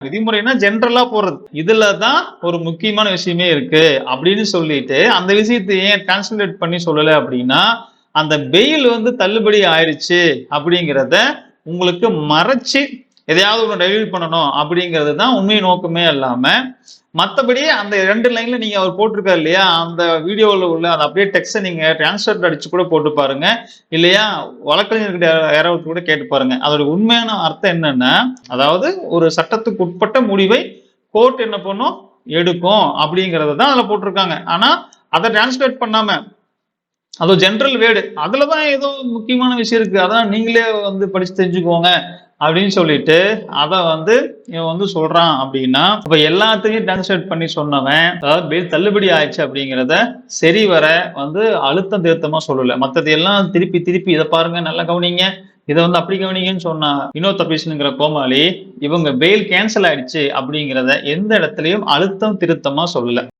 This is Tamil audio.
விதிமுறைனா ஜென்ரலா போறது. இதுலதான் ஒரு முக்கியமான விஷயமே இருக்கு அப்படின்னு சொல்லிட்டு அந்த விஷயத்தை ஏன் டிரான்ஸ்லேட் பண்ணி சொல்லல அப்படின்னா, அந்த பெயில் தள்ளுபடி ஆயிருச்சு அப்படிங்கிறத உங்களுக்கு மறைச்சு எதையாவது ஒண்ணு டைல்யூட் பண்ணணும் அப்படிங்கிறது தான் உண்மை நோக்கமே இல்லாம, மத்தபடி அந்த 2 லைன்ல நீங்க அவர் போட்டிருக்காரு இல்லையா, அந்த வீடியோல உள்ள அந்த அப்படியே டெக்ஸ்ட நீங்க டிரான்ஸ்லேட் அடிச்சு கூட போட்டு பாருங்க. இல்லையா வழக்கறிஞர்கிட்ட யாராவது கூட கேட்டு பாருங்க. அதோட உண்மையான அர்த்தம் என்னன்னா, அதாவது ஒரு சட்டத்துக்கு உட்பட்ட முடிவை கோர்ட் என்ன பண்ணும் எடுக்கும் அப்படிங்கறத தான் அதுல போட்டிருக்காங்க. ஆனா அதை டிரான்ஸ்லேட் பண்ணாம அது ஜெனரல் வேர்டு அதுலதான் ஏதோ முக்கியமான விஷயம் இருக்கு, அதான் நீங்களே படிச்சு தெரிஞ்சுக்கோங்க அப்படின்னு சொல்லிட்டு அத இவன் சொல்றான் அப்படின்னா, இப்ப எல்லாத்தையும் டிரான்ஸ்லேட் பண்ணி சொன்னவன் அதாவது பெயில் தள்ளுபடி ஆயிடுச்சு அப்படிங்கிறத சரி வர அழுத்தம் திருத்தமா சொல்லல. மத்தது எல்லாம் திருப்பி திருப்பி இதை பாருங்க நல்லா கவனிங்க, இதை அப்படி கவனிங்கன்னு சொன்னா வினோத் தபீஸ்ங்கிற கோமாளி இவங்க பெயில் கேன்சல் ஆயிடுச்சு அப்படிங்கிறத எந்த இடத்துலயும் அழுத்தம் திருத்தமா சொல்லல.